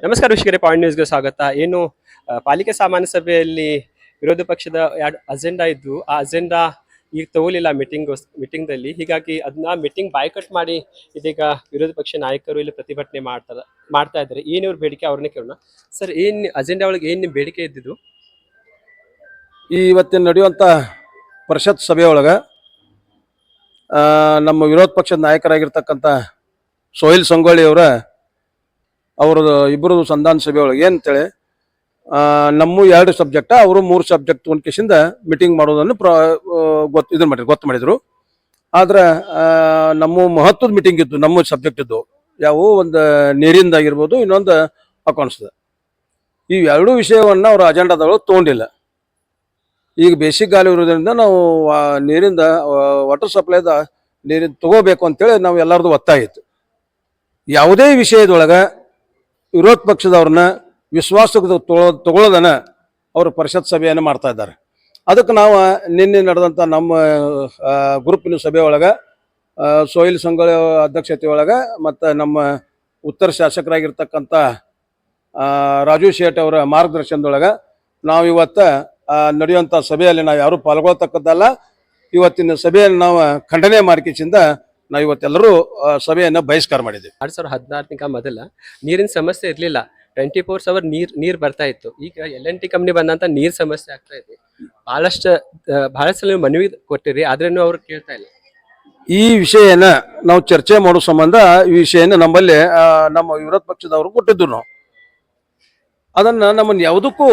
ನಮಸ್ಕಾರ ವೀಕ್ಷಕರೇ, ಪಾಯಿಂಟ್ ನ್ಯೂಸ್ಗೆ ಸ್ವಾಗತ. ಏನು ಪಾಲಿಕೆ ಸಾಮಾನ್ಯ ಸಭೆಯಲ್ಲಿ ವಿರೋಧ ಪಕ್ಷದ ಎರಡು ಅಜೆಂಡಾ ಇದ್ದು, ಆ ಅಜೆಂಡಾ ಈಗ ತಗೋಲಿಲ್ಲ ಮೀಟಿಂಗ್ದಲ್ಲಿ. ಹೀಗಾಗಿ ಅದನ್ನ ಮೀಟಿಂಗ್ ಬಾಯ್ಕಟ್ ಮಾಡಿ ಇದೀಗ ವಿರೋಧ ಪಕ್ಷ ನಾಯಕರು ಇಲ್ಲಿ ಪ್ರತಿಭಟನೆ ಮಾಡ್ತಾ ಇದ್ದಾರೆ. ಏನ್ ಇವ್ರ ಬೇಡಿಕೆ ಅವ್ರನ್ನೇ ಕೇಳೋಣ. ಸರ್, ಏನ್ ಅಜೆಂಡಾ ಒಳಗೆ ಏನ್ ನಿಮ್ ಬೇಡಿಕೆ ಇದ್ದಿದ್ದು? ಇವತ್ತಿನ ನಡೆಯುವಂಥ ಪರಿಷತ್ ಸಭೆಯೊಳಗೆ ನಮ್ಮ ವಿರೋಧ ಪಕ್ಷದ ನಾಯಕರಾಗಿರ್ತಕ್ಕಂಥ ಸೋಹಿಲ್ ಸಂಗೊಳ್ಳಿ ಅವ್ರದ್ದು ಇಬ್ಬರದು ಸಂಧಾನ ಸಭೆಯೊಳಗೆ ಏನಂತೇಳಿ ನಮ್ಮ 2 ಸಬ್ಜೆಕ್ಟ್, ಅವರು 3 ಸಬ್ಜೆಕ್ಟ್ ತೊಗೊಂಡ್ಕಿಸಿಂದ ಮೀಟಿಂಗ್ ಮಾಡೋದನ್ನು ಗೊತ್ತು ಮಾಡಿದರು. ಆದ್ರೆ ನಮ್ಮ ಮಹತ್ವದ ಮೀಟಿಂಗ್ ಇದ್ದು, ನಮ್ಮ ಸಬ್ಜೆಕ್ಟ್ ಇದ್ದು ಯಾವುವು, ಒಂದು ನೀರಿಂದಾಗಿರ್ಬೋದು, ಇನ್ನೊಂದು ಅಕೌಂಟ್ಸ್ದ. ಈ 2 ವಿಷಯವನ್ನು ಅವರು ಅಜೆಂಡಾದೊಳಗೆ ತೊಗೊಂಡಿಲ್ಲ. ಈಗ ಬೇಸಿಗೆ ಗಾಳಿ ಇರೋದ್ರಿಂದ ನಾವು ನೀರಿಂದ ವಾಟರ್ ಸಪ್ಲೈದ ನೀರಿನ ತಗೋಬೇಕು ಅಂತೇಳಿ ನಾವು ಎಲ್ಲರದು ಒತ್ತಾಯ ಇತ್ತು. ಯಾವುದೇ ವಿಷಯದೊಳಗೆ ವಿರೋಧ ಪಕ್ಷದವ್ರನ್ನ ವಿಶ್ವಾಸಕ್ಕೆ ತಗೊಳ್ಳೋದನ್ನ ಅವರು ಪರಿಷತ್ ಸಭೆಯನ್ನು ಮಾಡ್ತಾ ಇದ್ದಾರೆ. ಅದಕ್ಕೆ ನಾವು ನಿನ್ನೆ ನಡೆದಂಥ ನಮ್ಮ ಗ್ರೂಪಿನ ಸಭೆ ಒಳಗೆ ಸೋಹಿಲ್ ಸಂಗೊಳ್ಳಿ ಅಧ್ಯಕ್ಷತೆ ಒಳಗೆ ಮತ್ತು ನಮ್ಮ ಉತ್ತರ ಶಾಸಕರಾಗಿರ್ತಕ್ಕಂಥ ರಾಜು ಶೇಟ್ ಅವರ ಮಾರ್ಗದರ್ಶನದೊಳಗೆ ನಾವು ಇವತ್ತು ನಡೆಯುವಂಥ ಸಭೆಯಲ್ಲಿ ನಾವು ಯಾರೂ ಪಾಲ್ಗೊಳ್ತಕ್ಕದ್ದಲ್ಲ. ಇವತ್ತಿನ ಸಭೆಯನ್ನು ನಾವು ಖಂಡನೆ ಮಾಡಿಕೆಸಿಂದ ನಾವು ಇವತ್ತೆಲ್ಲರೂ ಸಭೆಯನ್ನು ಬಹಿಷ್ಕಾರ ಮಾಡಿದ್ದೀವಿ. 2016 ಮೊದಲ ನೀರಿನ ಸಮಸ್ಯೆ ಇರಲಿಲ್ಲ. 24 hours ನೀರ್ ಬರ್ತಾ ಇತ್ತು. ಈಗ LNT ಕಂಪ್ನಿ ಬಂದಂತ ನೀರ್ ಸಮಸ್ಯೆ ಆಗ್ತಾ ಇದೆ. ಬಹಳಷ್ಟು ನೀವು ಮನವಿ ಕೊಟ್ಟಿರಿ, ಆದ್ರೂ ಅವ್ರು ಕೇಳ್ತಾ ಇಲ್ಲ. ಈ ವಿಷಯನ ನಾವು ಚರ್ಚೆ ಮಾಡೋ ಸಂಬಂಧ ಈ ವಿಷಯನ ನಮ್ಮಲ್ಲಿ ನಮ್ಮ ವಿರೋಧ ಪಕ್ಷದವರು ಕೊಟ್ಟಿದ್ದು. ನಾವು ಅದನ್ನ ನಮ್ಮನ್ನು ಯಾವುದಕ್ಕೂ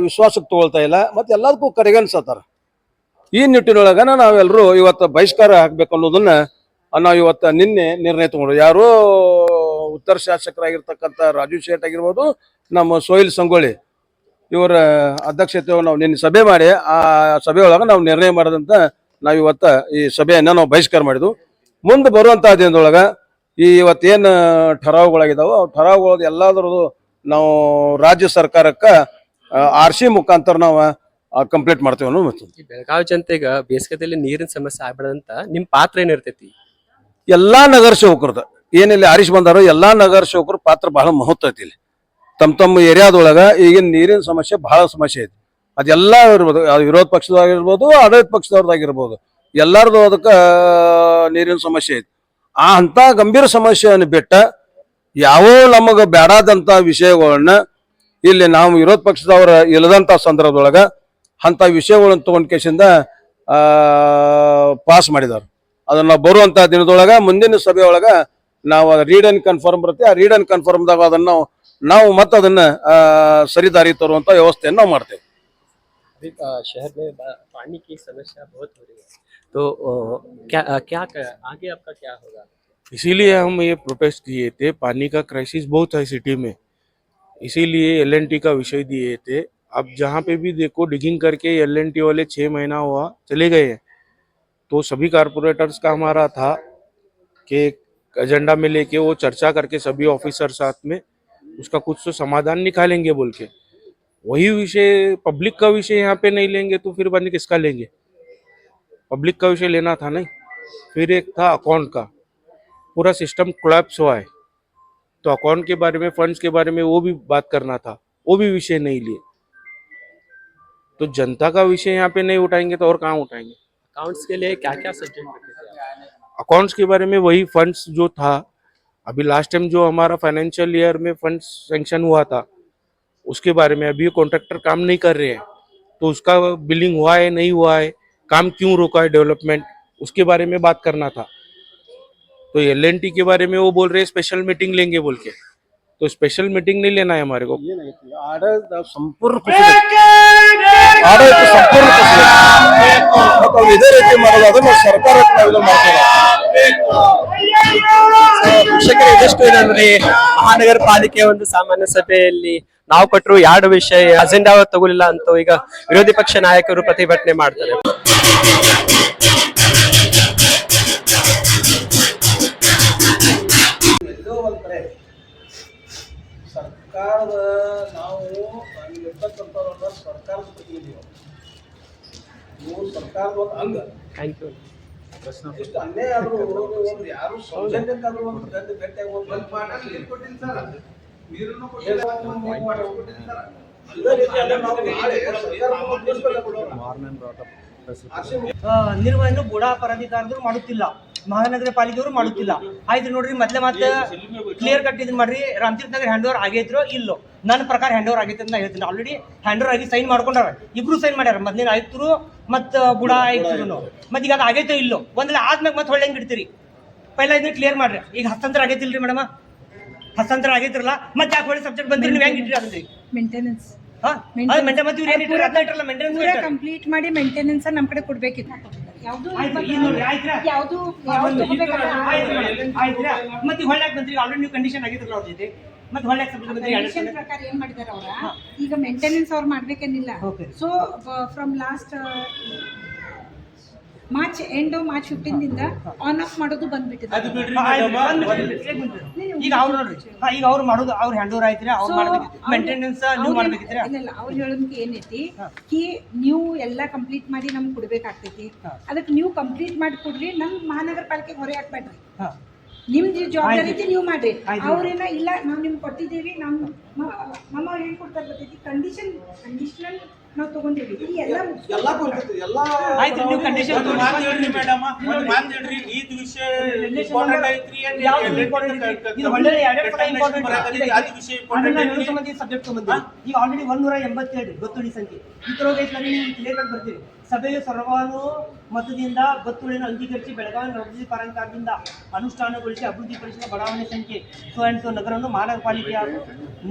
ವಿಶ್ವಾಸಕ್ಕೆ ತಗೊಳ್ತಾ ಇಲ್ಲ, ಮತ್ತೆ ಎಲ್ಲದಕ್ಕೂ ಕಡೆಗಣಿಸತ್ತಾರ. ಈ ನಿಟ್ಟಿನೊಳಗ ನಾವೆಲ್ಲರೂ ಇವತ್ತು ಬಹಿಷ್ಕಾರ ಹಾಕ್ಬೇಕು ಅನ್ನೋದನ್ನ ನಾವು ಇವತ್ತು ನಿನ್ನೆ ನಿರ್ಣಯ ತಗೊಂಡು, ಯಾರು ಉತ್ತರ ಶಾಸಕರಾಗಿರ್ತಕ್ಕಂಥ ರಾಜು ಶೇಟ್ ಆಗಿರ್ಬೋದು, ನಮ್ಮ ಸೋಹಿಲ್ ಸಂಗೊಳ್ಳಿ ಇವರ ಅಧ್ಯಕ್ಷತೆ ನಾವು ನಿನ್ನೆ ಸಭೆ ಮಾಡಿ ಆ ಸಭೆಯೊಳಗೆ ನಾವು ನಿರ್ಣಯ ಮಾಡೋದಂತ ನಾವು ಇವತ್ತು ಈ ಸಭೆಯನ್ನು ನಾವು ಬಹಿಷ್ಕಾರ ಮಾಡಿದ್ವು. ಮುಂದೆ ಬರುವಂತಹ ದಿನದೊಳಗೆ ಇವತ್ತೇನು ಠರಾವುಗಳಾಗಿದ್ದಾವೆ, ಆ ಠರಾವುಗಳದ್ದು ಎಲ್ಲದರದ್ದು ನಾವು ರಾಜ್ಯ ಸರ್ಕಾರಕ್ಕೆ RC ಮುಖಾಂತರ ನಾವು ಕಂಪ್ಲೀಟ್ ಮಾಡ್ತೇವೆ ಅನ್ನೋ. ಮತ್ತು ಬೆಳಗಾವಿ ಜನತೆಗೆ ಬೇಸಿಗೆದಲ್ಲಿ ನೀರಿನ ಸಮಸ್ಯೆ ಆಗ್ಬೇಡಂತ ನಿಮ್ ಪಾತ್ರ ಏನಿರ್ತೈತಿ? ಎಲ್ಲಾ ನಗರ ಸೇವಕರದ ಏನಿಲ್ಲಿ ಆರಿಸಿ ಬಂದಾರೋ ಎಲ್ಲಾ ನಗರ ಸೇವಕರ ಪಾತ್ರ ಬಹಳ ಮಹತ್ವ ಐತಿ. ಇಲ್ಲಿ ತಮ್ಮ ಏರಿಯಾದೊಳಗ ಈಗಿನ ನೀರಿನ ಸಮಸ್ಯೆ ಬಹಳ ಸಮಸ್ಯೆ ಐತಿ. ಅದೆಲ್ಲ ಇರ್ಬೋದು, ವಿರೋಧ ಪಕ್ಷದವಾಗಿರ್ಬೋದು, ಆಡಳಿತ ಪಕ್ಷದವ್ರದ್ದಾಗಿರ್ಬೋದು, ಎಲ್ಲರದು ಅದಕ್ಕೆ ನೀರಿನ ಸಮಸ್ಯೆ ಐತಿ. ಅಂತ ಗಂಭೀರ ಸಮಸ್ಯೆಯನ್ನು ಬಿಟ್ಟ ಯಾವ ನಮಗೆ ಬೇಡಾದಂಥ ವಿಷಯಗಳನ್ನ ಇಲ್ಲಿ ನಾವು ವಿರೋಧ ಪಕ್ಷದವರ ಇಲ್ಲದಂಥ ಸಂದರ್ಭದೊಳಗೆ ಅಂಥ ವಿಷಯಗಳನ್ನು ತಗೊಂಡ್ ಕೇಸಿಂದ ಪಾಸ್ ಮಾಡಿದಾರೆ. ಅದನ್ನ ಬರುವಂಥ ದಿನದೊಳಗೆ ಮುಂದಿನ ಸಭೆಯೊಳಗೆ ನಾವು ರೀಡ್ ಅಂಡ್ ಕನ್ಫರ್ಮ್ ಬರುತ್ತೆ. ಆ ರೀಡ್ ಅಂಡ್ ಕನ್ಫರ್ಮ್ದಾಗ ಅದನ್ನು ನಾವು ಮತ್ತೆ ಅದನ್ನ ಸರಿದಾರಿ ತರುವಂಥ ವ್ಯವಸ್ಥೆಯನ್ನು ನಾವು ಮಾಡ್ತೇವೆ. शहर में पानी की समस्या बहुत हो रही है, तो क्या आगे आपका क्या होगा? इसीलिए हम ये प्रोटेस्ट किए थे. पानी का क्राइसिस बहुत है सिटी में, इसीलिए LNT का विषय दिए थे. अब जहाँ पे भी देखो डिगिंग करके LNT वाले 6 महीना हुआ चले गए हैं. तो सभी कारपोरेटर्स का हमारा था कि एजेंडा में लेके वो चर्चा करके सभी ऑफिसर साथ में उसका कुछ तो समाधान निकालेंगे बोल के. वही विषय पब्लिक का विषय यहाँ पे नहीं लेंगे तो फिर बंद किसका लेंगे? पब्लिक का विषय लेना था नहीं. फिर एक था अकाउंट का, पूरा सिस्टम कोलैप्स हुआ है, तो अकाउंट के बारे में, फंड्स के बारे में वो भी बात करना था, वो भी विषय नहीं लिए. तो जनता का विषय यहाँ पे नहीं उठाएंगे तो और कहाँ उठाएंगे? अकाउंट्स के लिए क्या क्या सब्जेक्ट रखे थे? अकाउंट्स के बारे में वही फंड्स जो था, अभी लास्ट टाइम जो हमारा फाइनेंशियल ईयर में फंड्स सैंक्शन हुआ था उसके बारे में. अभी कॉन्ट्रैक्टर काम नहीं कर रहे हैं, तो उसका बिलिंग हुआ है नहीं हुआ है, काम क्यों रोका है डेवलपमेंट, उसके बारे में बात करना था. तो LNT के बारे में वो बोल रहे हैं स्पेशल मीटिंग लेंगे बोल के, तो स्पेशल मीटिंग नहीं लेना है हमारे को. ಆಡಳಿತ ಸಂಪೂರ್ಣ ಇದೇ ರೀತಿ ಮಾಡೋದು, ಅದನ್ನು ಸರ್ಕಾರಕ್ಕೆ ನಾವು ಮಾಡ್ತೇವೆ. ಶಿಕ್ಷಕರು ಇದಷ್ಟು ಏನಂದ್ರೆ ಮಹಾನಗರ ಪಾಲಿಕೆ ಒಂದು ಸಾಮಾನ್ಯ ಸಭೆಯಲ್ಲಿ ನಾವು ಕೊಟ್ಟರು 2 ವಿಷಯ ಅಜೆಂಡಾ ತಗೊಳಿಲ್ಲ ಅಂತ ಈಗ ವಿರೋಧಿ ಪಕ್ಷ ನಾಯಕರು ಪ್ರತಿಭಟನೆ ಮಾಡ್ತಾರೆ. ಸರ್ಕಾರದ ನಾವು ಇರ್ತಕ್ಕಂಥವ್ರನ್ನ ಸರ್ಕಾರದ ಪ್ರತಿನಿಧಿಗಳು, ನೀವು ಸರ್ಕಾರದ ಒಂದು ಅಂಗ. Thank you. ಇಷ್ಟು ಅನ್ಯಾಯ ಆದರೂ ಯಾರು ಸೌಜನ್ಯಕ್ಕಾದ್ರೂ ಒಂದು ಗಂಟೆ ಭೇಟಿಯಾಗಿ ನಿರ್ವಹಣೆ ಬುಡಾ ಪರಾಧಿಕಾರದವ್ರು ಮಾಡುತ್ತಿಲ್ಲ, ಮಹಾನಗರ ಪಾಲಿಕೆಯವರು ಮಾಡುತ್ತಿಲ್ಲ. ಆಯ್ತು ನೋಡ್ರಿ, ಮತ್ತೆ ಕ್ಲಿಯರ್ ಕಟ್ ಇದನ್ನ ಮಾಡ್ರಿ. ರಾಮತೀರ್ಥ ನಗರ ಹ್ಯಾಂಡ್ ಓವರ್ ಆಗೈತ್ರೋ ಇಲ್ಲೋ? ನನ್ನ ಪ್ರಕಾರ ಹ್ಯಾಂಡ್ ಓವರ್ ಆಗೈತೆ ಅಂತ ಹೇಳ್ತೀನಿ. ಆಲ್ರೆಡಿ ಹ್ಯಾಂಡ್ ಓವರ್ ಆಗಿ ಸೈನ್ ಮಾಡ್ಕೊಂಡಾರ, ಇಬ್ರು ಸೈನ್ ಮಾಡ್ಯಾರ, ಮೊದಲಿನ ಆಯುಕ್ತರು ಮತ್ತು ಬುಡಾ ಆಯುಕ್ತರು. ಮತ್ತೆ ಈಗ ಅದು ಆಗೈತೋ ಇಲ್ಲೋ? ಒಂದ್ಲ ಆದ್ಮ್ಯಾಗ ಮತ್ತೆ ಹೊಳ್ಳೆ ಹೆಂಗೆ ಇಡ್ತೀರಿ? ಪೈಲ ಇದನ್ನ ಕ್ಲಿಯರ್ ಮಾಡ್ರಿ. ಈಗ ಹಸ್ತಾಂತರ ಆಗೈತಿಲ್ರಿ ಮೇಡಮ್? ಹಸ್ತಾಂತರ ಆಗೈತಿರಲ್ಲ, ಮತ್ತೆ ಯಾಕೆ ಹೊಳ್ಳಿ ಸಬ್ಜೆಕ್ಟ್ ಬಂದ್ರಿ? ನೀವು ಹೆಂಗೆ ಇಟ್ರಿ ಅದನ್ನ? ಮೇಂಟೆನೆನ್ಸ್ ಕಂಪ್ಲೀಟ್ ಮಾಡಿ ಮೇಂಟೆನೆನ್ಸ್ ನಮ್ ಕಡೆ ಕೊಡ್ಬೇಕಿತ್ತು. ಯಾವ್ದು ಯಾವ್ದು ಮತ್ತೆ ಹೊಳ್ಳ್ಯಾಕ ಬಂದ್ರಿ? ಆಲ್ರೆಡಿ ನೀವು ಕಂಡೀಷನ್ ಆಗಿದ್ರಲ್ಲ ಅವ್ರ ಜೊತೆ, ಮತ್ತೆ ಹೊಳ್ಳ್ಯಾಕ ಕಂಡೀಷನ್ ಪ್ರಕಾರ ಏನ್ ಮಾಡಿದಾರ ಅವ್ರ? ಈಗ ಮೇಂಟೆನೆನ್ಸ್ ಅವ್ರು ಮಾಡ್ಬೇಕೇನಿಲ್ಲ. So from last March end March 15 ದಿಂದ ಆನ್ ಆಫ್ ಮಾಡೋದು ಬಂದ್ಬಿಟ್ಟಿದೆ. ಈಗ ಅವ್ರು ನೋಡ್ರಿ, ಈಗ ಅವ್ರು ಮಾಡೋದು ಅವ್ರ ಹ್ಯಾಂಡ್ ಓವರ್ ಆಯ್ತ್ರಿ, ಅವ್ರು ಮಾಡ್ಬೇಕಿತ್ತು. ಮೇಂಟೆನೆನ್ಸ್ ನೀವು ಮಾಡ್ಬೇಕಿತ್ರಿ? ಇಲ್ಲ, ಅವ್ರು ಹೇಳೋದಕ್ಕೆ ಏನೈತಿ ಕಿ ನೀವು ಎಲ್ಲಾ ಕಂಪ್ಲೀಟ್ ಮಾಡಿ ನಮ್ಗೆ ಕೊಡ್ಬೇಕಾಗ್ತೈತಿ. ಅದಕ್ಕೆ ನೀವು ಕಂಪ್ಲೀಟ್ ಮಾಡಿ ಕೊಡ್ರಿ, ನಮ್ ಮಹಾನಗರ ಪಾಲಿಕೆಗೆ ಹೊರೆ ಹಾಕ್ಬೇಡ್ರಿ. ನಿಮ್ದು ಜವಾಬ್ದಾರಿ ಐತಿ, ನೀವು ಮಾಡ್ರಿ. ಅವ್ರೇನ ಇಲ್ಲ ನಾವು ನಿಮ್ಗೆ ಕೊಟ್ಟಿದ್ದೀವಿ, ನಮ್ಮ ಅವ್ರು ಏನ್ ಕೊಡ್ತಾರೆ ಗೊತ್ತೈತಿ? ಕಂಡೀಷನಲ್ ನಾವು ತಗೊಂಡಿವಿ. ಎಲ್ಲ ಆಯ್ತು, ನೀವು ಕಂಡೀಷನ್ ಸಬ್ಜೆಕ್ಟ್ ತಗೊಂಡ್ರಿ. ಈಗ ಆಲ್ರೆಡಿ 187 ಗೊತ್ತುಳಿ ಸಂಖ್ಯೆ ನೀವು ಕ್ಲಿಯರ್ ಕಟ್ ಬರ್ತೀರಿ. ಸಭೆಯ ಸರ್ವಾನು ಮತದಿಂದ ಗೊತ್ತುಳಿನ ಅಂಗೀಕರಿಸಿ ಬೆಳಗಾವಿ ಅಭಿವೃದ್ಧಿ ಪ್ರಾಧಿಕಾರದಿಂದ ಅನುಷ್ಠಾನಗೊಳಿಸಿ ಅಭಿವೃದ್ಧಿಪಡಿಸಿದ ಬಡಾವಣೆ ಸಂಖ್ಯೆ ಸೊ ಅಂಡ್ ಸೊ ನಗರವನ್ನು ಮಹಾನಗರ ಪಾಲಿಕೆ ಹಾಗೂ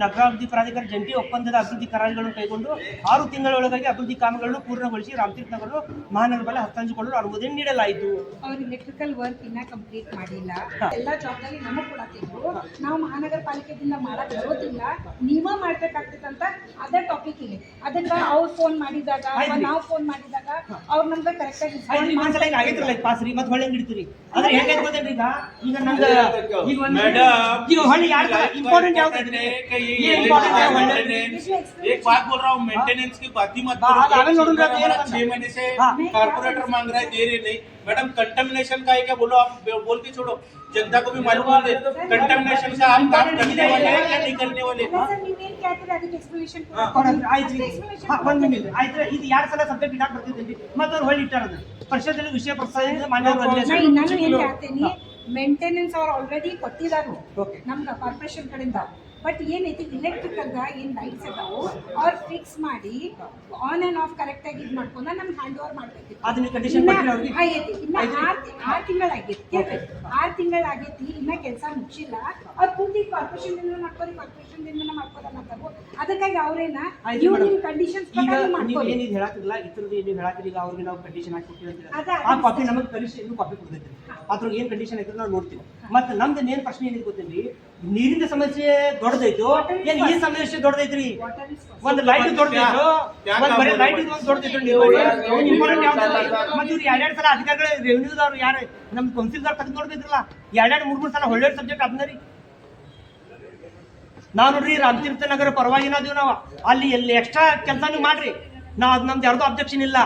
ನಗರಾಭಿವೃದ್ಧಿ ಪ್ರಾಧಿಕಾರ ಜಂಟಿ ಒಪ್ಪಂದದ ಅಭಿವೃದ್ಧಿ ಕರಾರುಗಳನ್ನು ಕೈಗೊಂಡು 6 ತಿಂಗಳೊಳಗಾಗಿ ಅಭಿವೃದ್ಧಿ ಕಾಮಗಳನ್ನು ಪೂರ್ಣಗೊಳಿಸಿ ರಾಮತೀರ್ಥ ನಗರ ಮಹಾನಗರ ಪಾಲಿಕೆ ಹಸ್ತಾಂತರಿಸಿಕೊಳ್ಳಲು ಅನುಮೋದನೆ ನೀಡಲಾಯಿತು. ಅವ್ರು ಎಲೆಕ್ಟ್ರಿಕಲ್ ವರ್ಕ್ ಇನ್ನ ಕಂಪ್ಲೀಟ್ ಮಾಡಿಲ್ಲ. ಎಲ್ಲಾ ಜವಾಬ್ದಾರಿ ನಮಗ್ ಕೊಡತ್ತಿದ್ರು. ನಾವು ಮಹಾನಗರ ಪಾಲಿಕೆದಿಂದ ಮಾಡಕ್ ಬರೋದಿಲ್ಲ, ನೀವ ಮಾಡ್ಬೇಕಾಗ್ತೈತೆ ಅಂತ ಅದೇ ಟಾಪಿಕ್ ಇದೆ. ಅದಕ್ಕೆ ಅವ್ರು ಫೋನ್ ಮಾಡಿದಾಗ, ನಾವು ಫೋನ್ ಮಾಡಿದಾಗ ಅವ್ರು ನಮ್ಗೆ ಕರೆಕ್ಟ್ ಆಗಿ ಆಗಿದ್ರಲ್ಲ ಪಾಸ್ರಿ, ಮತ್ತೆ ಹೊಳ್ಳಿ ಹಿಡಿತೀರಿ. ಆದ್ರೆ ಹೆಂಗೆ ಗೊತ್ತೇನ್ರಿ? ಈಗ ನಂದು ಈಗ ಹೊಳ್ಳಿ ಯಾರು ಇಂಪಾರ್ಟೆಂಟ್ ಯಾವ್ದು? एक बात बोल रहा हूँ, मेंटेनेंस की बात ही मत करो। 6 महीने से कारपोरेटर मांग रहा है, दे रहे नहीं। मैडम कंटेमिनेशन का है क्या? बोलो, आप बोल के छोड़ो, जनता को भी मालूम है कंटेमिनेशन से आप काम करने वाले हैं या नहीं करने वाले? ಆಯ್ತು, ಇದು 2 ಸಲ ಸಬ್ಜೆಕ್ಟ್ ಇಡಾಕ್ ಬರ್ತಿದ್ರಿ, ಮತ್ತೆ ಅವ್ರು ಹೊಳ್ಳಿ ಇಟ್ಟಾರ. ಪರಿಷತ್ತಲ್ಲಿ ವಿಷಯ ಪ್ರಸ್ತಾವ ಮಾನ್ಯ ನಾನು ಏನ್ ಹೇಳ್ತೀನಿ, ಮೇಂಟೆನೆನ್ಸ್ ಅವ್ರು ಆಲ್ರೆಡಿ ಕೊಟ್ಟಿದ್ದಾರೆ ನಮ್ಗೆ ಕಾರ್ಪೊರೇಷನ್ ಕಡೆಯಿಂದ. ಬಟ್ ಏನೈತಿ ಇಲೆಕ್ಟ್ರಿಕಲ್ಗ ಏನು ಲೈಟ್ಸ್ ಇದಾವು ಅವ್ರು ಫಿಕ್ಸ್ ಮಾಡಿ ಆನ್ ಆ್ಯಂಡ್ ಆಫ್ ಕರೆಕ್ಟ್ ಆಗಿ ಇದು ಮಾಡ್ಕೊಂಡ ನಮ್ಗೆ ಹ್ಯಾಂಡ್ ಓವರ್ ಮಾಡ್ಬೇಕಿತ್ತು. ಆಗೈತಿ. ಇನ್ನ 6 ತಿಂಗಳಾಗೈತಿ. ಕೇಳ್ಬೇಕು, 6 ತಿಂಗಳಾಗೈತಿ, ಇನ್ನ ಕೆಲಸ ಮುಗಿಸಿಲ್ಲ. ಅವ್ರು ಪೂರ್ತಿ ಕಾರ್ಪೊರೇಷನ್ ಮಾಡ್ಕೋರಿ, ಕಾರ್ಪೊರೇಷನ್ ಮಾಡ್ಕೋದಲ್ಲ. ಅದಕ್ಕಾಗಿ ಅವ್ರೇನ ನೀವು ನಿಮ್ಮ ಕಂಡೀಷನ್ಸ್ ನೀವು ಏನಿದು ಹೇಳತ್ತಿಲ್ಲ, ಇತರದ್ದು ಏನು ಹೇಳತ್ತೀರಿ? ಈಗ ಅವ್ರಿಗೆ ನಾವು ಕಂಡೀಷನ್ ಹಾಕಿ ಕೊಟ್ಟಿರ್ತೀವಿ, ಆ ಕಾಪಿ ನಮಗೆ ಕಳಿಸಿ ಕಾಪಿ ಕೊಡ್ತೈತಿ. ಅದ್ರಾಗ ಏನು ಕಂಡೀಷನ್ ಐತೆ ನಾವು ನೋಡ್ತೀವಿ. ಮತ್ತೆ ನಮ್ದು ಏನು ಪ್ರಶ್ನೆ ಏನಿದೆ ಗೊತ್ತೇನ್ರಿ? ನೀರಿನ ಸಮಸ್ಯೆ ದೊಡ್ಡದೈತು, ಏನ್ ಈ ಸಮಸ್ಯೆ ದೊಡ್ಡದೈತ್ರಿ? ಒಂದು ಲೈಟ್ ದೊಡ್ಡದೈತು, ಒಂದ್ ಬರೀ ಲೈಟ್ ಒಂದು ದೊಡ್ಡದೈತು. ಇಂಪಾರ್ಟೆಂಟ್ ಯಾವ್ದು? ಮತ್ತೆ ಇವ್ರು 2 ಸಲ ಅಧಿಕಾರಿಗಳು ರೆವಿನ್ಯೂದವ್ರು ಯಾರು ನಮ್ ಕೌನ್ಸಿಲ್ದವ್ರು ತೆಗೆದು ನೋಡ್ಬೇಕಿರಲ್ಲ, 2-3 ಸಲ ಒಳ್ಳೆ ಸಬ್ಜೆಕ್ಟ್ ಅದನ್ನ ರೀ. ನಾವು ನೋಡ್ರಿ ರಾಮತೀರ್ಥ ನಗರ ಪರವಾಗಿನ ಅದೀವಿ ನಾವು, ಅಲ್ಲಿ ಎಲ್ಲಿ ಎಕ್ಸ್ಟ್ರಾ ಕೆಲಸ ನೀವು ಮಾಡ್ರಿ, ನಾವು ಅದು ನಮ್ದು ಯಾರ್ದು ಅಬ್ಜೆಕ್ಷನ್ ಇಲ್ಲ.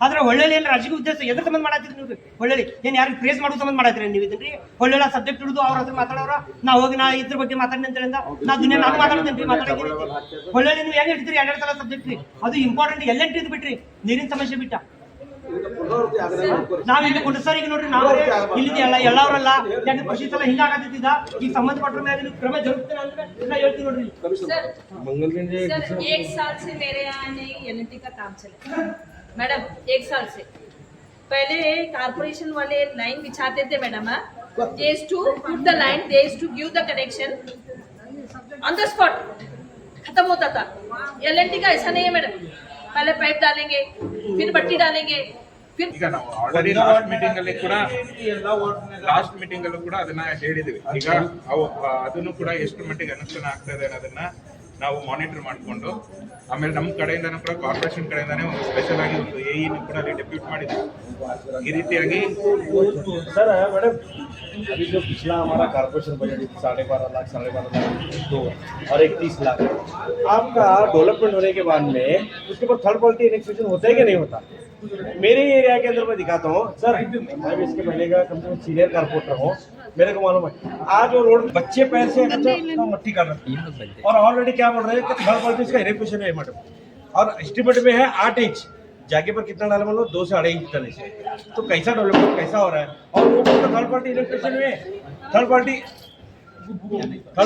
ಆದ್ರೆ ಒಳ್ಳೆಯಲ್ಲಿ ಏನು ರಾಜಕೀಯ ಉದ್ದೇಶ ಎದ್ರ ಸಂಬಂಧ ಮಾಡತ್ತೀರಿ ನೀವು? ಒಳ್ಳೆಲಿ ಏನು ಯಾರು ಪ್ರೇಸ್ ಮಾಡೋ ಸಂಬಂಧ ಮಾಡತ್ತೀರಿ ನೀವು? ಇದನ್ರಿ ಒಳ್ಳೆಲ್ಲ ಸಬ್ಜೆಕ್ಟ್ ಹಿಡಿದು ಅವ್ರ ಹತ್ರ ಮಾತಾಡೋರ, ನಾವು ಹೋಗಿ ನಾ ಇದ್ರ ಬಗ್ಗೆ ಮಾತಾಡಿ ಅಂತ ಹೇಳಿದ ನಾ ದಿನ ನಾನು ಮಾತಾಡ್ತೇನೆ ರೀ. ಮಾತಾಡೋಕೆ ಒಳ್ಳೆಲಿ ನೀವು ಹೆಂಗೆ ಇಡ್ತೀರಿ? 2 ಸಲ ಸಬ್ಜೆಕ್ಟ್ ರೀ, ಅದು ಇಂಪಾರ್ಟೆಂಟ್. ಎಲ್ಲೆಂಟ್ ಇದು ಬಿಟ್ರಿ, ನೀರಿನ ಸಮಸ್ಯೆ ಬಿಟ್ಟ ನಾವ್ ಇಲ್ಲಿ ಕೊಟ್ಟು ಸರ್. ಈಗ ನೋಡ್ರಿ, ನಾವು ಇಲ್ಲಿ ಎಲ್ಲವರಲ್ಲ 2 ಸಲ ಹಿಂಗಾಗತ್ತಿದ್ದ. ಈಗ ಸಂಬಂಧಪಟ್ಟ ಮೇಲೆ ಕ್ರಮ ಜರುಗ್ತೇನೆ ಅಂದ್ರೆ ನಾ ಹೇಳ್ತೀನಿ ನೋಡ್ರಿ. सर 1 साल से मेरे यहाँ नहीं एलएनटी का काम चला मैडम, 1 साल से। पहले कारपोरेशन वाले लाइन बिछाते थे madam, they used to put the line, they used to give the connection on the spot, खत्म होता था। एलएनटी का ऐसा नहीं है मैडम, पहले पाइप डालेंगे, फिर बट्टी डालेंगे, फिर ಈಗ ನಾವು ಆಲ್ರೆಡಿ ಲಾಸ್ಟ್ ಮೀಟಿಂಗ್ ಅಲ್ಲೂ ಕೂಡ ಅದನ್ನ ಹೇಳಿದ್ವಿ. ಈಗ ಅದನ್ನು ಕೂಡ ಎಷ್ಟು ಮಟ್ಟಿಗೆ ಅನುಷ್ಠಾನ ಆಗ್ತಾ ಇದೆ ಅನ್ನೋದನ್ನ ನಾವು ಮಾನಿಟರ್ ಮಾಡಿಕೊಂಡು, ಆಮೇಲೆ ನಮ್ಮ ಕಡೆಯಿಂದನೂ ಕೂಡ ಕಾರ್ಪೊರೇಷನ್ ಕಡೆಯಿಂದಾನೇ ಒಂದು ಸ್ಪೆಷಲ್ ಆಗಿ ಒಂದು ಎಇ ಕೂಡ ಅಲ್ಲಿ ಡೆಪ್ಯೂಟ್ ಮಾಡಿದ್ವಿ. ಈ ರೀತಿಯಾಗಿ सर मैडम, अभी जो पिछला हमारा कॉर्पोरेशन बजट 12.5 लाख तो और 31 लाख आपका डेवलपमेंट होने के बाद में उसके बाद थर्ड क्वालिटी इनेक्सेशन होता है कि नहीं होता? मेरे एरिया के अंदर मैं दिखाता हूँ सर, मैं भी इसके पहले का कम से कम सीनियर कारपोरेटर हूँ। मेरे को मालूम है। आज वो रोड बच्चे पैर से अच्छा मट्टी काट रहे हैं और ऑलरेडी क्या बोल रहे हैं कि थर्ड पार्टी इसका इरेक्शन है मैडम, और एस्टिमेट में है 8 इंच, जाके पर कितना डाले मतलब 2 से 2.5 इंच डाले से, तो कैसा डेवलपमेंट कैसा हो रहा है। और वो थर्ड पार्टी इलेक्ट्रिशियन में थर्ड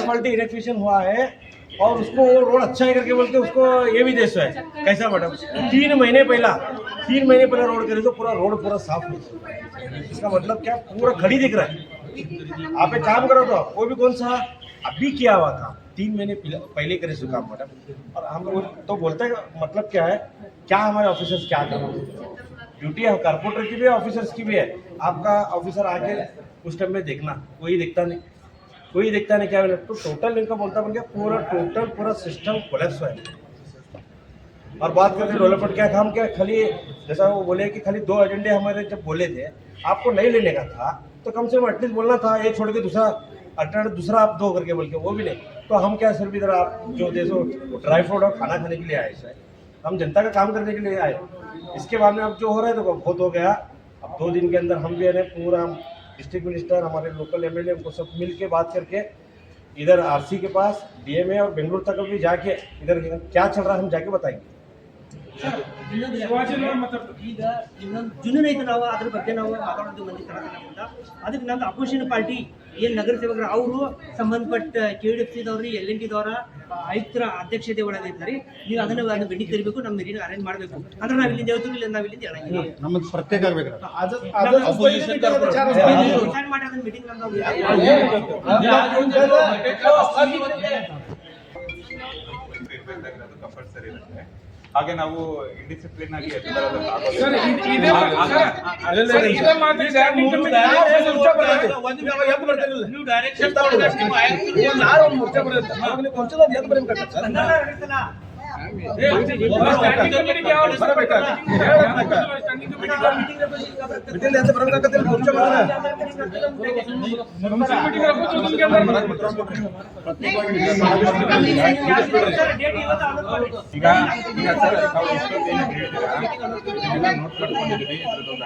पार्टी इलेक्ट्रिशियन हुआ है और उसको वो रोड अच्छा है करके बोलते उसको ये भी देश है कैसा मैडम। 3 महीने पहले रोड करे तो पूरा रोड पूरा साफ है, इसका मतलब क्या पूरा खड़ी दिख रहा है। आप एक काम करो तो वो भी कौन सा अभी किया हुआ था 3 महीने पहले करे सो काम मैडम। और हम लोग तो बोलते हैं मतलब क्या है, क्या हमारे ऑफिसर्स क्या कर रहे हैं, ड्यूटी है कारपोरेटर की भी है ऑफिसर्स की भी है। आपका ऑफिसर आके उस टाइम में देखना, कोई देखता नहीं क्या बोले तो टोटल इनका बोलता बन गया पूरा सिस्टम कोलैप्स हुआ है। और बात करते डेवलपमेंट क्या काम क्या खाली जैसा वो बोले कि खाली 2 एजेंडे हमारे जब बोले थे आपको नहीं लेने का था तो कम से कम एटलीस्ट बोलना था, एक छोड़ के दूसरा आप 2 करके बोल के वो भी नहीं। तो हम क्या सिर्फ इधर आप जो देखो ड्राई फ्रूट और खाना खाने के लिए आए सर, हम जनता का काम करने के लिए आए। इसके बाद में अब जो हो रहा है तो बहुत हो गया। अब 2 दिन के अंदर हम भी पूरा डिस्ट्रिक्ट मिनिस्टर हमारे लोकल एमएलए उनको सब मिल के बात करके इधर आरसी के पास डीएमए और बेंगलुरु तक भी जाके इधर क्या चल रहा है हम जाके बताएंगे। ಈಗ ಇನ್ನೊಂದು ಜುನೂನ್ ಐತೆ, ನಾವು ಅದ್ರ ಬಗ್ಗೆ ನಾವು ಮಾತಾಡೋದು ಮಂದಿ ತರಕಂತ ಅದಕ್ಕೆ ನಮ್ದು ಅಪೋಸಿಷನ್ ಪಾರ್ಟಿ ಏನು ನಗರ ಸೇವಕರು ಅವರು ಸಂಬಂಧಪಟ್ಟ KDFCದವ್ರಿ LNTದವರ ಆಯುಕ್ತರ ಅಧ್ಯಕ್ಷತೆ ಒಳಗೆ ಇದ್ದಾರೆ. ನೀವು ಅದನ್ನು ಮೀಟಿಂಗ್ ಕರಿಬೇಕು, ನಮ್ಮ ಮೀಟಿಂಗ್ ಅರೇಂಜ್ ಮಾಡಬೇಕು ಅಂದ್ರೆ ನಾವು ಇಲ್ಲಿಂದ ಹೇಳ್ತೀವಿ, ಇಲ್ಲ ನಾವು ಇಲ್ಲಿಂದ ಹೇಳಂಗಿಲ್ಲ. ನಮ್ಮದು ಪ್ರತ್ಯೇಕ ಆಗಬೇಕು ಡಿಸೈಡ್ ಮಾಡಿ ಅದನ್ನ ಮೀಟಿಂಗ್ ಕಂಪಲ್ಸರಿ ಇರುತ್ತೆ. ಹಾಗೆ ನಾವು ಇಂಡಿಸಿಪ್ಲಿನ್ ಆಗಿ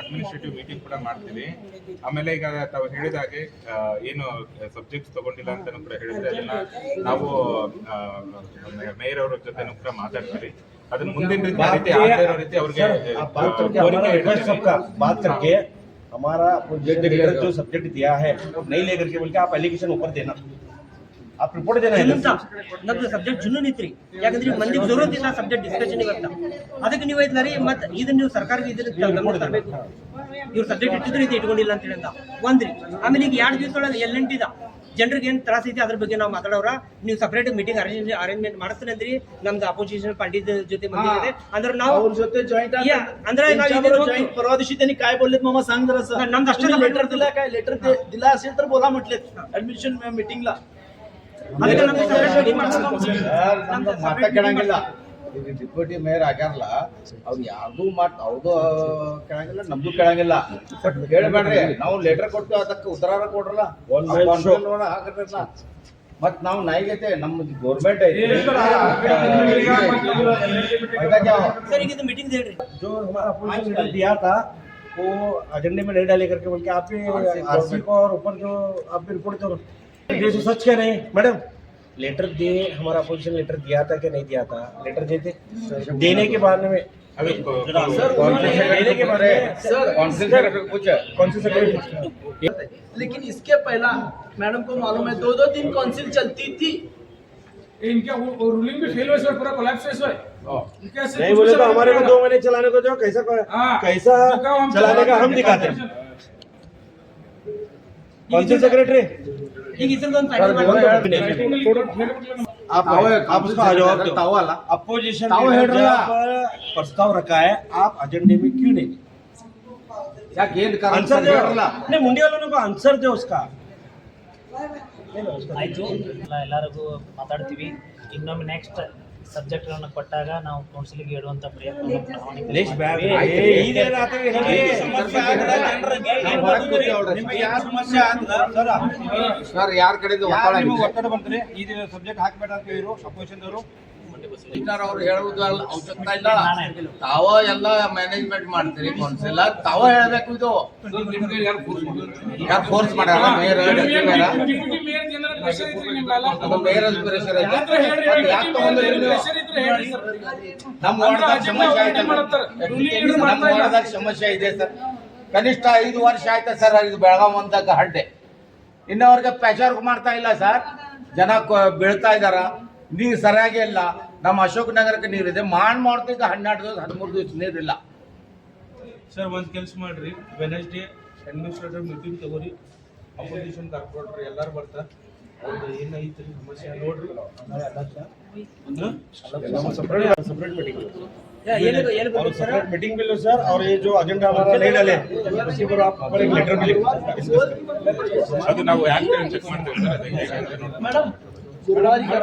ಅಡ್ಮಿನಿಸ್ಟ್ರೇಟಿವ್ ಮೀಟಿಂಗ್ ಕೂಡ ಮಾಡ್ತೀವಿ. ಆಮೇಲೆ ಈಗ ತಾವು ಹೇಳಿದ ಹಾಗೆ ಏನು ಸಬ್ಜೆಕ್ಟ್ಸ್ ತಗೊಂಡಿಲ್ಲ ಅಂತ ಕೂಡ ಹೇಳಿದ್ರೆ ಅದನ್ನ ನಾವು ಮೇಯರ್ ಅವರ ಜೊತೆ ಕೂಡ ಮಾತಾಡ್ತೀವಿ. ಅದನ್ನ ಮುಂದಿನ ರೀತಿ ಅವ್ರಿಗೆ बात करके हमारा जो सब्जेक्ट दिया है नहीं लेकर के बोल के आप एलिगेशन ऊपर देना, आप रिपोर्ट देना है। ನಮ್ದು ಸಬ್ಜೆಕ್ಟ್ ಜುನೂನ್ ಇತ್ರಿ, ಯಾಕಂದ್ರೆ ಮಂದಿಗೆ ಜರೂರತ್ ಇಲ್ಲ ಸಬ್ಜೆಕ್ಟ್ ಡಿಸ್ಕಷನ್ ಇವತ್ತ. ಅದಕ್ಕೆ ನೀವು ಐತ್ಲಾರಿ ಮತ್ತೆ ಇದನ್ನ ನೀವು ಸರ್ಕಾರಕ್ಕೆ ಇದನ್ನ ಗಮನ ತರಬೇಕು. ಇವ್ರು ಸಬ್ಜೆಕ್ಟ್ ಇಟ್ಟಿದ್ರೆ ಇದು ಇಟ್ಕೊಂಡಿಲ್ಲ ಅಂತ ಹೇಳಿದ ಒಂದ್ರಿ. ಆಮೇಲೆ ಈಗ 2 ದಿವಸದೊಳಗೆ LNTದ ಜನರಿಗೆ ಏನು ತ್ರಾಸ ಐತಿ ಅದ್ರ ಬಗ್ಗೆ ನಾವು ಮಾತಾಡೋರ. ನೀವು ಸಪರೇಟ್ ಮೀಟಿಂಗ್ ಅರೇಂಜ್ಮೆಂಟ್ ಮಾಡಿಸ್ತೀನಿ ಅಂದ್ರಿ, ನಮ್ದು ಅಪೋಸಿಷನ್ ಪಾರ್ಟಿ ಜೊತೆ ಬಂದಿದೆ ಅಂದ್ರೆ ನಾವು ಅವ್ರ ಜೊತೆ ಜಾಯಿಂಟ್ ಅಂದ್ರೆ परवा दिवशी त्यांनी काय बोललेत मामा सांग जरा. नमदा अष्ट लेटर दिला काय, लेटर दिला असेल तर बोला म्हटले ऍडमिशन मीटिंगला. ಅದಕ್ಕೆ ನಮ್ದು ಸಪರೇಟ್ ಮೀಟಿಂಗ್ ಮಾತಾ ಕೇಳಂಗಿಲ್ಲ. ಈಗ ಡಿಪ್ಯೂಟಿ ಮೇಯರ್ ಆಗ್ಯಾರಲ್ಲ ಅವ್ರು ಯಾವ್ದು ಅವ್ದು ಕೇಳಂಗಿಲ್ಲ, ನಮ್ದು ಕೇಳಂಗಿಲ್ಲ. ಬಟ್ ಹೇಳ್ಬೇಡ್ರಿ, ನಾವು ಲೆಟರ್ ಕೊಟ್ಟು ಅದಕ್ಕೆ ಉತ್ತರ ಕೊಡ್ರಲ್ಲ ಹಾಕಿರಲ್ಲ. ಮತ್ ನಾವು ನಾಯಿಗೈತೆ ನಮ್ದು ಗೌರ್ಮೆಂಟ್ ಐತೆ सर ये तो मीटिंग दे रहे जो हमारा अपोजिशन लीडर दिया था वो एजेंडे में नहीं डाले करके बोल के आप भी आरसी को और ऊपर जो आप भी रिपोर्ट करो। ये तो सच कह रहे हैं मैडम, लेटर दे हमारा अपोजिशन लेटर दिया था कि नहीं दिया था, लेटर देते देने के बाद में लेकिन इसके पहला मैडम को मालूम है 2-2 दिन काउंसिल चलती थी. इनका रूलिंग भी फेल हुआ, पूरा कोलैप्स हुआ. नहीं बोले तो हमारे को 2 महीने चलाने को जो कैसा चलाने का हम दिखाते हैं. काउंसिल सेक्रेटरी आप उसका जवाब दो. अपोजिशन पर प्रस्ताव रखा है, आप एजेंडे में क्यों नहीं? आंसर दो. नहीं मुंडी वालों को आंसर दो उसका. ಆಯಿತು, ಎಲ್ಲರಿಗೂ ಮಾತಾಡ್ತೀವಿ. ಇನ್ನೊಮ್ಮೆ ನೆಕ್ಸ್ಟ್ ಸಬ್ಜೆಕ್ಟ್ಗಳನ್ನು ಕೊಟ್ಟಾಗ ನಾವು ಕೌನ್ಸಿಲಿಗೆ ಇಡುವಂಥ ಪ್ರಯತ್ನ ಸರ್ ಯಾರ ಕಡೆಯಿಂದ ಒತ್ತಡ ಬಂದ್ರೆ ಈ ಸಬ್ಜೆಕ್ಟ್ ಹಾಕಬೇಡ ಅಂತ ಇವರು ಅಪೋಸಿಷನ್ ಅವರು ಕಮಿಷನರ್ ಅವ್ರು ಹೇಳುವುದು ಅವಶ್ಯಕತೆ ಇಲ್ಲ. ತಾವ ಎಲ್ಲ ಮ್ಯಾನೇಜ್ಮೆಂಟ್ ಮಾಡ್ತೀರಿ ಕೌನ್ಸಿಲ್, ತಾವ ಹೇಳ್ಬೇಕು. ಇದು ಯಾರು ಫೋರ್ಸ್ ಮಾಡ್ಯಾರ? ಮೇಯರ್ ಡಿಪ್ಯೂಟಿ ಮೇಯರ್ ಜನರ ಪ್ರೆಷರ್ ಇದ್ರಿ ನಿಮ್ಮೆಲ್ಲ ಅದು ಮೇಯರ್ ಪ್ರೆಷರ್ ಐತೆ. ಯಾಕೆ ತಗೊಂಡ್ರಿ ನೀವು? ಪ್ರೆಷರ್ ಇದ್ರೆ ಹೇಳಿ ಸರ್. ನಮ್ಮ ವಾರ್ಡ್ದಾಗ ಸಮಸ್ಯೆ ಆಯ್ತು. ನಮ್ಮ ವಾರ್ಡ್ದಾಗ ಸಮಸ್ಯೆ ಇದೆ ಸರ್. ಕನಿಷ್ಠ 5 ವರ್ಷ ಆಯ್ತಾ ಸರ್ ಇದು ಬೆಳಗಾವ್ ಅಂದಾಗ ಹಡ್ಡೆ. ಇನ್ನವರೆಗೆ ಪ್ರೆಷರ್ ಮಾಡ್ತಾ ಇಲ್ಲ ಸರ್. ಜನ ಬೀಳ್ತಾ ಇದಾರ. ನೀರು ಸರಿಯಾಗಿ ಇಲ್ಲ. ನಮ್ಮ ಅಶೋಕ್ ನಗರಕ್ಕೆ ನೀರಿದೆ. ಮಾಡ್ತಿದ್ದ 12 ದಿವಸ 13 ದಿವಸ ನೀರಿಲ್ಲ ಸರ್. ಒಂದು ಕೆಲಸ ಮಾಡ್ರಿ, ವೆನಸ್ಡೇ ಅಡ್ಮಿನಿಸ್ಟ್ರೇಟಿವ್ ಮೀಟಿಂಗ್ ತಗೋರಿ, ಅಪೋಸಿಷನ್ ಕಾರ್ಪೊರೇಟರ್ ಎಲ್ಲರೂ ಬರ್ತಾರೆ. ಅವ್ರದ್ದು ಏನೈತಿ ಸಮಸ್ಯೆ ನೋಡ್ರಿ. सेपरेट मीटिंग सेपरेट मीटिंग भी लो सर, और ये जो एजेंडा हमारा नहीं डाले उसके ऊपर आप एक लेटर भी लिखो डिस्कस करें. ಅದು ನಾವು ಯಾಕೆ ಚೆಕ್ ಮಾಡ್ತೀವಿ ಸರ್. ಅದು ಹೇಗೆ ಅಂತ ನೋಡಿ. मॅडम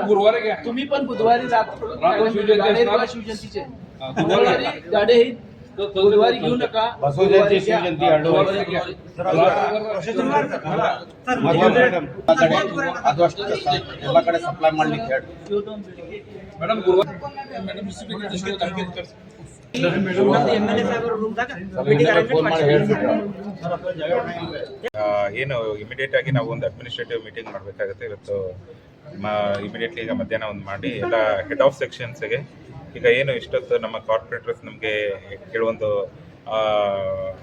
गुरुवारी घ्या तुम्ही पण बुधवारी शिवजयंतीचे मंगळवारी गाडे गुरुवारी घेऊ नका. बसवजयंती शिवजयंती ಅದು ಅಷ್ಟೇ ಸರ್. ಎಲ್ಲ ಕಡೆ ಸಪ್ಲೈ ಮಾಡ್ಲಿಕ್ಕೆ ಹೇಳಿ. मॅडम गुरुवारी मॅडम ಏನು ಇಮಿಡಿಯೇಟ್ ಆಗಿ ನಾವು ಒಂದು ಅಡ್ಮಿನಿಸ್ಟ್ರೇಟಿವ್ ಮೀಟಿಂಗ್ ಮಾಡಬೇಕಾಗುತ್ತೆ ಇವತ್ತು. ಇಮಿಡಿಯೇಟ್ಲಿ ಈಗ ಮಧ್ಯಾಹ್ನ ಒಂದು ಮಾಡಿ ಎಲ್ಲ ಹೆಡ್ ಆಫ್ ಸೆಕ್ಷನ್ಸ್ಗೆ ಈಗ ಏನು ಇಷ್ಟೊತ್ತು ನಮ್ಮ ಕಾರ್ಪೊರೇಟರ್ಸ್ ನಮಗೆ ಕೆಲವೊಂದು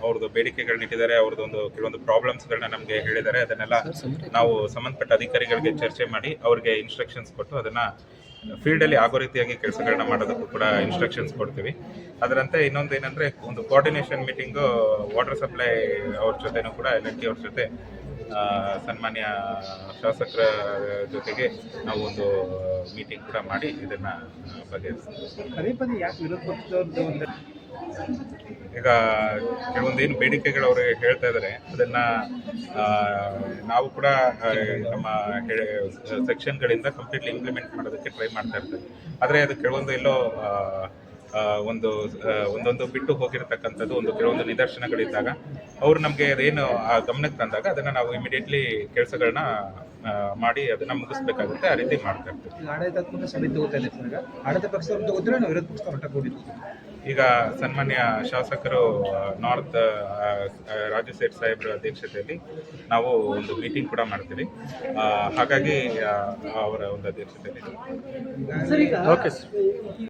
ಅವ್ರದ್ದು ಬೇಡಿಕೆಗಳನ್ನ ಇಟ್ಟಿದ್ದಾರೆ, ಅವ್ರದ್ದೊಂದು ಕೆಲವೊಂದು ಪ್ರಾಬ್ಲಮ್ಸ್ಗಳನ್ನ ನಮಗೆ ಹೇಳಿದ್ದಾರೆ. ಅದನ್ನೆಲ್ಲ ನಾವು ಸಂಬಂಧಪಟ್ಟ ಅಧಿಕಾರಿಗಳಿಗೆ ಚರ್ಚೆ ಮಾಡಿ ಅವ್ರಿಗೆ ಇನ್ಸ್ಟ್ರಕ್ಷನ್ಸ್ ಕೊಟ್ಟು ಅದನ್ನು ಫೀಲ್ಡಲ್ಲಿ ಆಗೋ ರೀತಿಯಾಗಿ ಕೆಲಸಗಳನ್ನ ಮಾಡೋದಕ್ಕೂ ಕೂಡ ಇನ್ಸ್ಟ್ರಕ್ಷನ್ಸ್ ಕೊಡ್ತೀವಿ. ಅದರಂತೆ ಇನ್ನೊಂದು ಏನಂದರೆ ಒಂದು ಕೋಆರ್ಡಿನೇಷನ್ ಮೀಟಿಂಗು ವಾಟರ್ ಸಪ್ಲೈ ಅವ್ರ ಜೊತೆನೂ ಕೂಡ LNT ಅವ್ರ ಜೊತೆ ಸನ್ಮಾನ್ಯ ಶಾಸಕರ ಜೊತೆಗೆ ನಾವು ಒಂದು ಮೀಟಿಂಗ್ ಕೂಡ ಮಾಡಿ ಇದನ್ನು ಬಗೆಹರಿಸ್ತೀವಿ. ಈಗ ಕೆಲವೊಂದು ಏನು ಬೇಡಿಕೆಗಳು ಅವ್ರಿಗೆ ಹೇಳ್ತಾ ಇದ್ದಾರೆ ಅದನ್ನು ನಾವು ಕೂಡ ನಮ್ಮ ಸೆಕ್ಷನ್ಗಳಿಂದ ಕಂಪ್ಲೀಟ್ಲಿ ಇಂಪ್ಲಿಮೆಂಟ್ ಮಾಡೋದಕ್ಕೆ ಟ್ರೈ ಮಾಡ್ತಾ ಇರ್ತೀವಿ. ಆದರೆ ಅದು ಕೆಲವೊಂದು ಎಲ್ಲೋ ಒಂದೊಂದು ಬಿಟ್ಟು ಹೋಗಿರತಕ್ಕಂಥದ್ದು ಕೆಲವೊಂದು ನಿದರ್ಶನಗಳಿದ್ದಾಗ ಅವರು ನಮಗೆ ಅದೇನು ಗಮನಕ್ಕೆ ತಂದಾಗ ಅದನ್ನು ನಾವು ಇಮಿಡಿಯೇಟ್ಲಿ ಕೆಲಸಗಳನ್ನ ಮಾಡಿ ಅದನ್ನು ಮುಗಿಸ್ಬೇಕಾಗುತ್ತೆ. ಆ ರೀತಿ ಮಾಡ್ತಾ ಇರ್ತೀವಿ. ಆಡಳಿತಾತ್ಮಕ ಸಮಿತಿ ಆಡಳಿತ ಪಕ್ಷದವ್ರು ತಗೋತೀರಾ ನಾವು ವಿರೋಧ ಪಕ್ಷದವ್ರು ಹೊರಟಾಗಿ ಈಗ ಸನ್ಮಾನ್ಯ ಶಾಸಕರು ನಾರ್ತ್ ರಾಜು ಸೇಠ್ ಸಾಹೇಬ್ರ ಅಧ್ಯಕ್ಷತೆಯಲ್ಲಿ ನಾವು ಒಂದು ಮೀಟಿಂಗ್ ಕೂಡ ಮಾಡ್ತೀವಿ. ಹಾಗಾಗಿ ಅವರ ಒಂದು ಅಧ್ಯಕ್ಷತೆಯಲ್ಲಿ